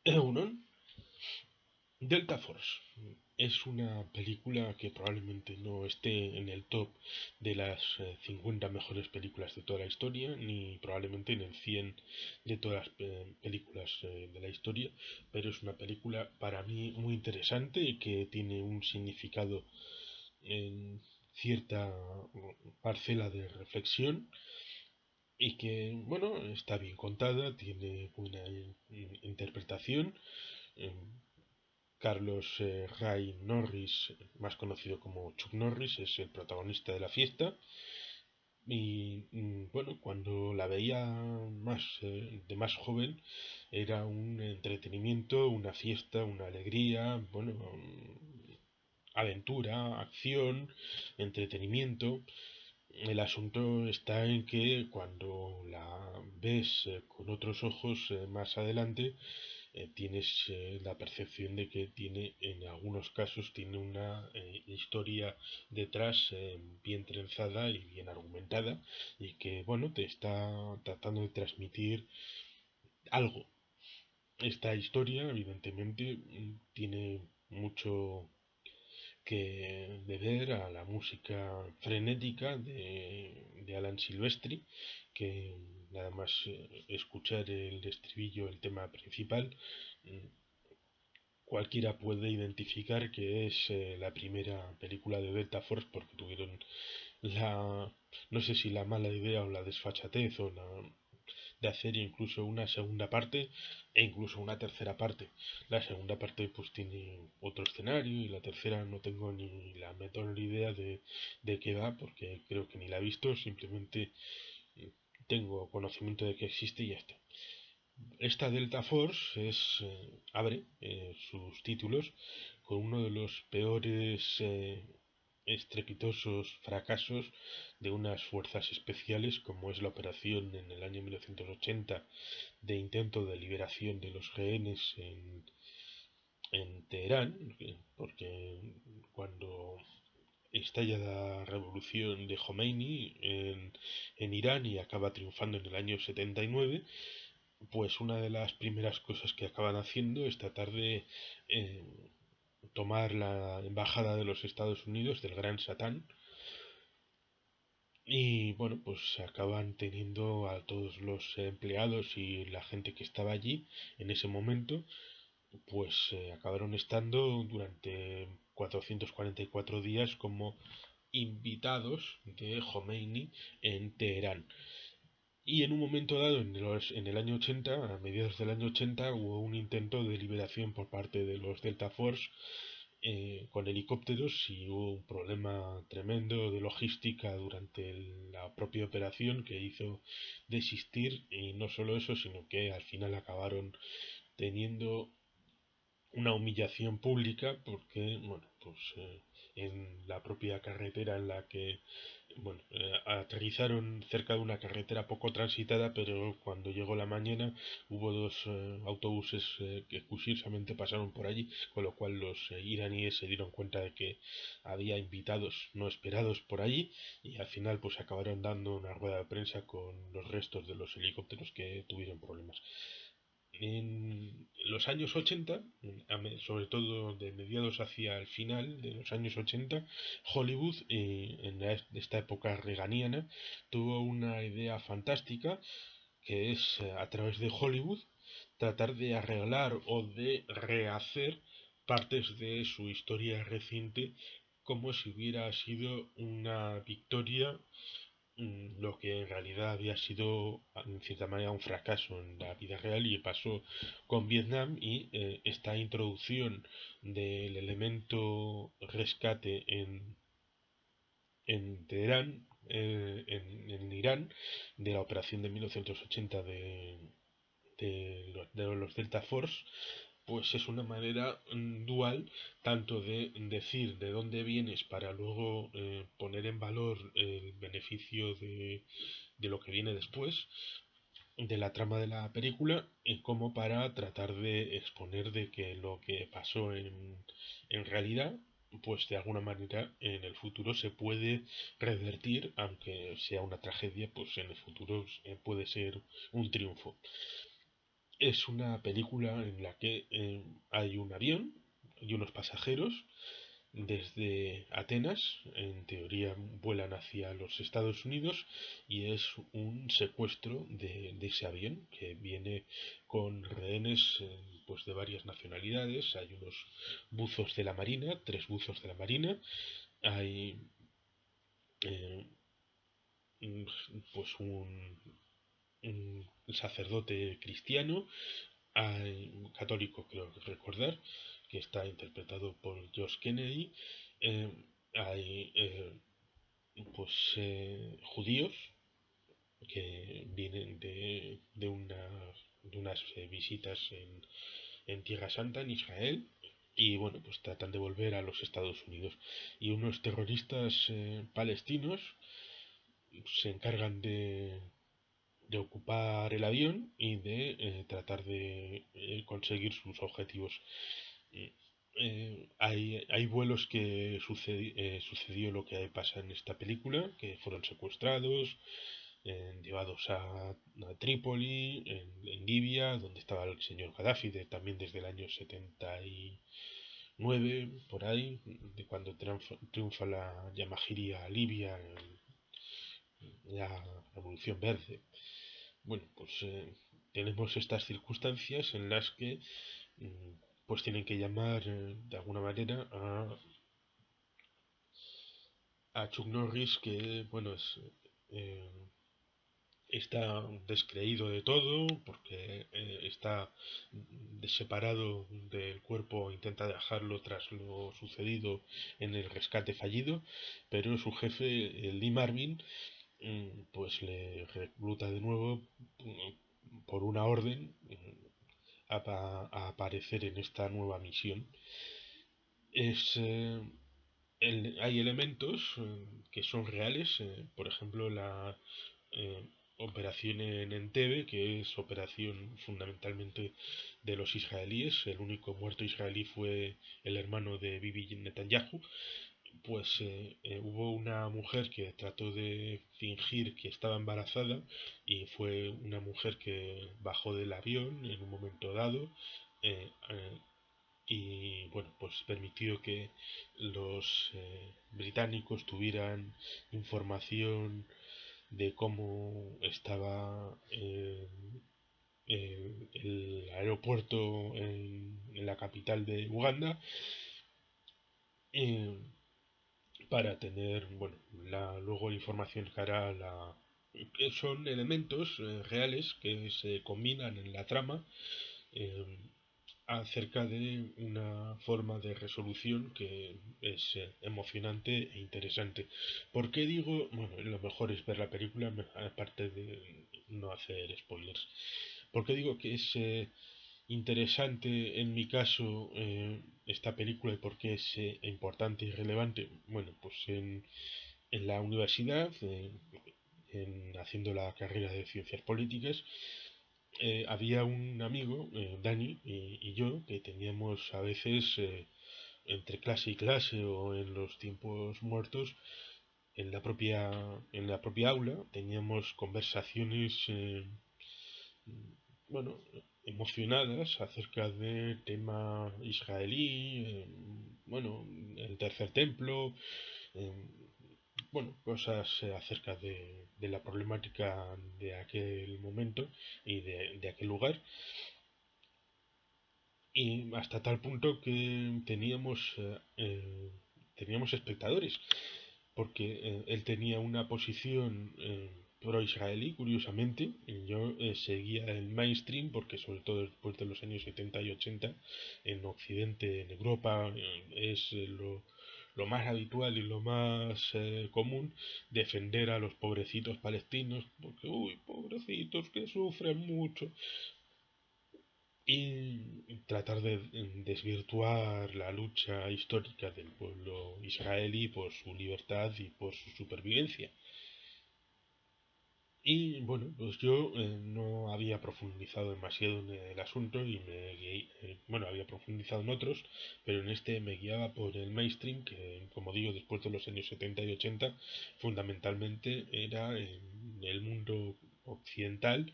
Euron, Delta Force es una película que probablemente no esté en el top de las 50 mejores películas de toda la historia, ni probablemente en el 100 de todas las películas de la historia, pero es una película para mí muy interesante y que tiene un significado en cierta parcela de reflexión y que, bueno, está bien contada, tiene buena interpretación. eh, Carlos Ray Norris, más conocido como Chuck Norris, es el protagonista de la fiesta. Y bueno, cuando la veía de más joven, era un entretenimiento, una fiesta, una alegría, bueno, aventura, acción, entretenimiento. El asunto está en que cuando la ves con otros ojos más adelante, tienes la percepción de que tiene, en algunos casos, tiene una historia detrás bien trenzada y bien argumentada y que, bueno, te está tratando de transmitir algo. Esta historia, evidentemente, tiene mucho que deber a la música frenética de Alan Silvestri, que nada más escuchar el estribillo, el tema principal, mm, cualquiera puede identificar que es la primera película de Delta Force porque tuvieron la, no sé si la mala idea o la desfachatez o la, de hacer incluso una segunda parte e incluso una tercera parte. La segunda parte pues tiene otro escenario y la tercera no tengo ni la menor idea de qué va porque creo que ni la he visto, simplemente tengo conocimiento de que existe y ya está. Esta Delta Force abre sus títulos con uno de los peores estrepitosos fracasos de unas fuerzas especiales como es la operación en el año 1980 de intento de liberación de los rehenes en Teherán, porque cuando estalla la revolución de Khomeini en Irán y acaba triunfando en el año 79, pues una de las primeras cosas que acaban haciendo es tratar de eh, tomar la embajada de los Estados Unidos del Gran Satán y bueno, pues acaban teniendo a todos los empleados y la gente que estaba allí en ese momento, pues acabaron estando durante 444 días como invitados de Khomeini en Teherán. Y en un momento dado, en el año 80, a mediados del año 80, hubo un intento de liberación por parte de los Delta Force con helicópteros y hubo un problema tremendo de logística durante la propia operación que hizo desistir y no solo eso, sino que al final acabaron teniendo una humillación pública porque, bueno, pues en la propia carretera en la que, bueno, aterrizaron cerca de una carretera poco transitada, pero cuando llegó la mañana hubo dos autobuses que curiosamente pasaron por allí, con lo cual los iraníes se dieron cuenta de que había invitados no esperados por allí y al final pues acabaron dando una rueda de prensa con los restos de los helicópteros que tuvieron problemas. En los años 80, sobre todo de mediados hacia el final de los años 80, Hollywood, en esta época reganiana, tuvo una idea fantástica que es a través de Hollywood tratar de arreglar o de rehacer partes de su historia reciente como si hubiera sido una victoria, lo que en realidad había sido en cierta manera un fracaso en la vida real y pasó con Vietnam y esta introducción del elemento rescate en Teherán, en Irán, de la operación de 1980 de los Delta Force, pues es una manera dual tanto de decir de dónde vienes para luego poner en valor el beneficio de lo que viene después de la trama de la película como para tratar de exponer de que lo que pasó en realidad pues de alguna manera en el futuro se puede revertir aunque sea una tragedia pues en el futuro puede ser un triunfo. Es una película en la que hay un avión y unos pasajeros desde Atenas, en teoría vuelan hacia los Estados Unidos y es un secuestro de ese avión que viene con rehenes pues de varias nacionalidades. Hay unos buzos de la Marina, tres buzos de la Marina, hay eh, pues un sacerdote cristiano, hay un católico creo que recordar, que está interpretado por Josh Kennedy, eh, hay judíos que vienen de unas visitas en Tierra Santa, en Israel, y bueno, pues tratan de volver a los Estados Unidos. Y unos terroristas palestinos se encargan de ocupar el avión y de tratar de conseguir sus objetivos. Hay vuelos que sucedió lo que pasa en esta película, que fueron secuestrados, llevados a Trípoli, en Libia, donde estaba el señor Gaddafi, también desde el año 79, por ahí, de cuando triunfa la Yamahiria Libia, la Revolución Verde. Bueno, pues tenemos estas circunstancias en las que pues tienen que llamar de alguna manera a Chuck Norris, que bueno, eh, está descreído de todo porque está separado del cuerpo, intenta dejarlo tras lo sucedido en el rescate fallido, pero su jefe, Lee Marvin, pues le recluta de nuevo por una orden a aparecer en esta nueva misión. Es, hay elementos que son reales, por ejemplo la eh, operación en Entebbe, que es operación fundamentalmente de los israelíes. El único muerto israelí fue el hermano de Bibi Netanyahu. Pues hubo una mujer que trató de fingir que estaba embarazada y fue una mujer que bajó del avión en un momento dado, y bueno, pues permitió que los británicos tuvieran información de cómo estaba el aeropuerto en la capital de Uganda, eh, para tener, bueno, luego la información que hará son elementos reales que se combinan en la trama eh, acerca de una forma de resolución que es emocionante e interesante. ¿Por qué digo? Bueno, lo mejor es ver la película, aparte de no hacer spoilers. ¿Por qué digo que es interesante en mi caso esta película y por qué es importante y relevante? Bueno, pues en la universidad, haciendo la carrera de ciencias políticas, había un amigo, Dani, y yo, que teníamos a veces, entre clase y clase o en los tiempos muertos, en la propia aula, teníamos conversaciones, bueno, emocionadas acerca del tema israelí, bueno, el tercer templo, eh, bueno, cosas acerca de la problemática de aquel momento y de aquel lugar. Y hasta tal punto que teníamos espectadores, porque él tenía una posición pro-israelí, curiosamente, y yo seguía el mainstream, porque sobre todo después de los años 70 y 80, en Occidente, en Europa, es lo más habitual y lo más común defender a los pobrecitos palestinos, porque, uy, pobrecitos que sufren mucho, y tratar de desvirtuar la lucha histórica del pueblo israelí por su libertad y por su supervivencia. Y bueno, pues yo no había profundizado demasiado en el asunto y bueno, había profundizado en otros, pero en este me guiaba por el mainstream, que como digo, después de los años 70 y 80, fundamentalmente era en el mundo occidental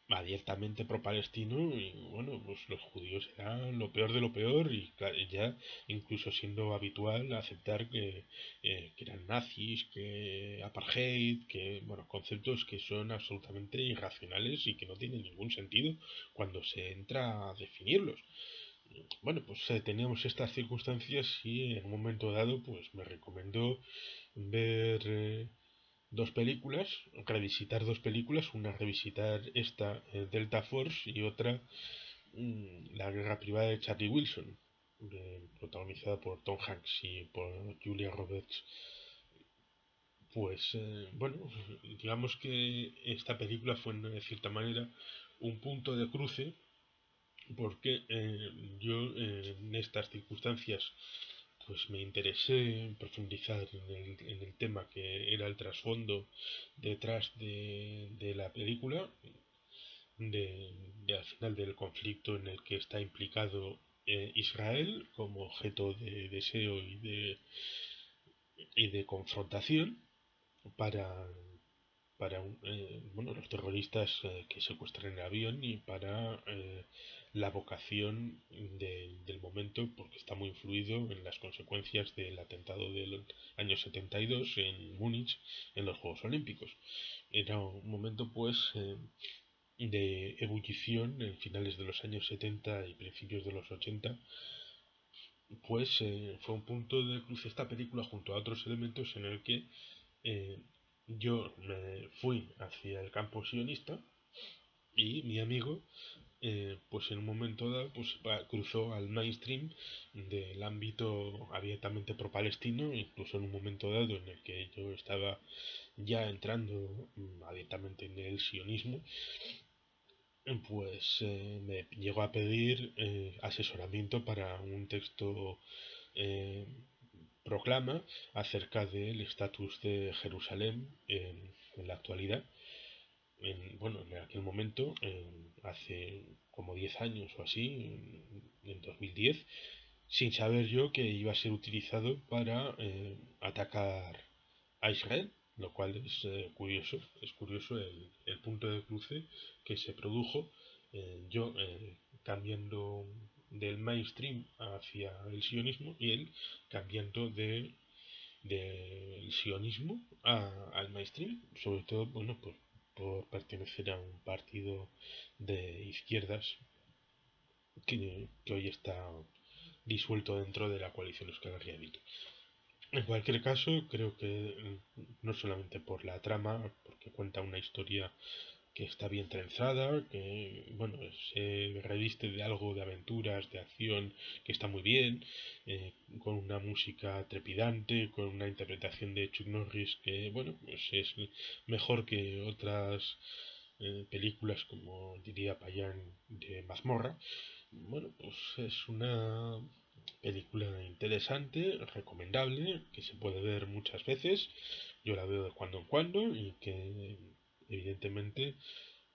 abiertamente pro-palestino y bueno, pues los judíos eran lo peor de lo peor y ya incluso siendo habitual aceptar que eran nazis, que apartheid, que bueno, conceptos que son absolutamente irracionales y que no tienen ningún sentido cuando se entra a definirlos. Bueno, pues teníamos estas circunstancias y en un momento dado pues me recomendó ver dos películas, revisitar dos películas, una revisitar esta, Delta Force, y otra, La guerra privada de Charlie Wilson, protagonizada por Tom Hanks y por Julia Roberts. Pues bueno, digamos que esta película fue de cierta manera un punto de cruce porque yo en estas circunstancias pues me interesé en profundizar en el tema que era el trasfondo detrás de la película, al final del conflicto en el que está implicado Israel como objeto de deseo y de confrontación para, bueno, los terroristas que secuestran el avión y para la vocación del momento, porque está muy influido en las consecuencias del atentado del año 72 en Múnich en los Juegos Olímpicos. Era un momento pues de ebullición en finales de los años 70 y principios de los 80, pues fue un punto de cruce esta película junto a otros elementos en el que eh, yo me fui hacia el campo sionista y mi amigo pues en un momento dado pues cruzó al mainstream del ámbito abiertamente pro-palestino, incluso en un momento dado en el que yo estaba ya entrando abiertamente en el sionismo, pues me llegó a pedir asesoramiento para un texto eh, proclama acerca del estatus de Jerusalén en la actualidad. Bueno, en aquel momento, hace como 10 años o así, en 2010, sin saber yo que iba a ser utilizado para atacar a Israel, lo cual es curioso el punto de cruce que se produjo, yo cambiando del mainstream hacia el sionismo y él cambiando del sionismo al mainstream, sobre todo bueno, por pertenecer a un partido de izquierdas que hoy está disuelto dentro de la coalición Euskal Herria Bildu. En cualquier caso, creo que no solamente por la trama, porque cuenta una historia que está bien trenzada, que bueno, se reviste de algo de aventuras, de acción, que está muy bien, con una música trepidante, con una interpretación de Chuck Norris que bueno, pues es mejor que otras películas como diría Payán de mazmorra. Bueno, pues es una película interesante, recomendable, que se puede ver muchas veces. Yo la veo de cuando en cuando y que evidentemente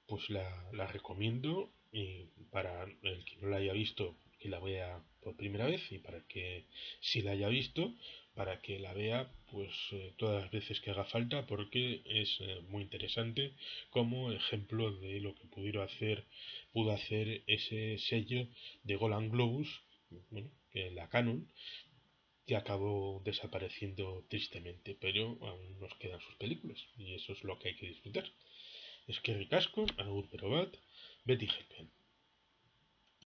pues la recomiendo y para el que no la haya visto que la vea por primera vez y para que si la haya visto para que la vea pues todas las veces que haga falta porque es muy interesante como ejemplo de lo que pudo hacer ese sello de Golan Globus, bueno, que la Canon, que acabó desapareciendo tristemente, pero aún nos quedan sus películas y eso es lo que hay que disfrutar. Eskerrik asko, agur bero bat, beti jaipen.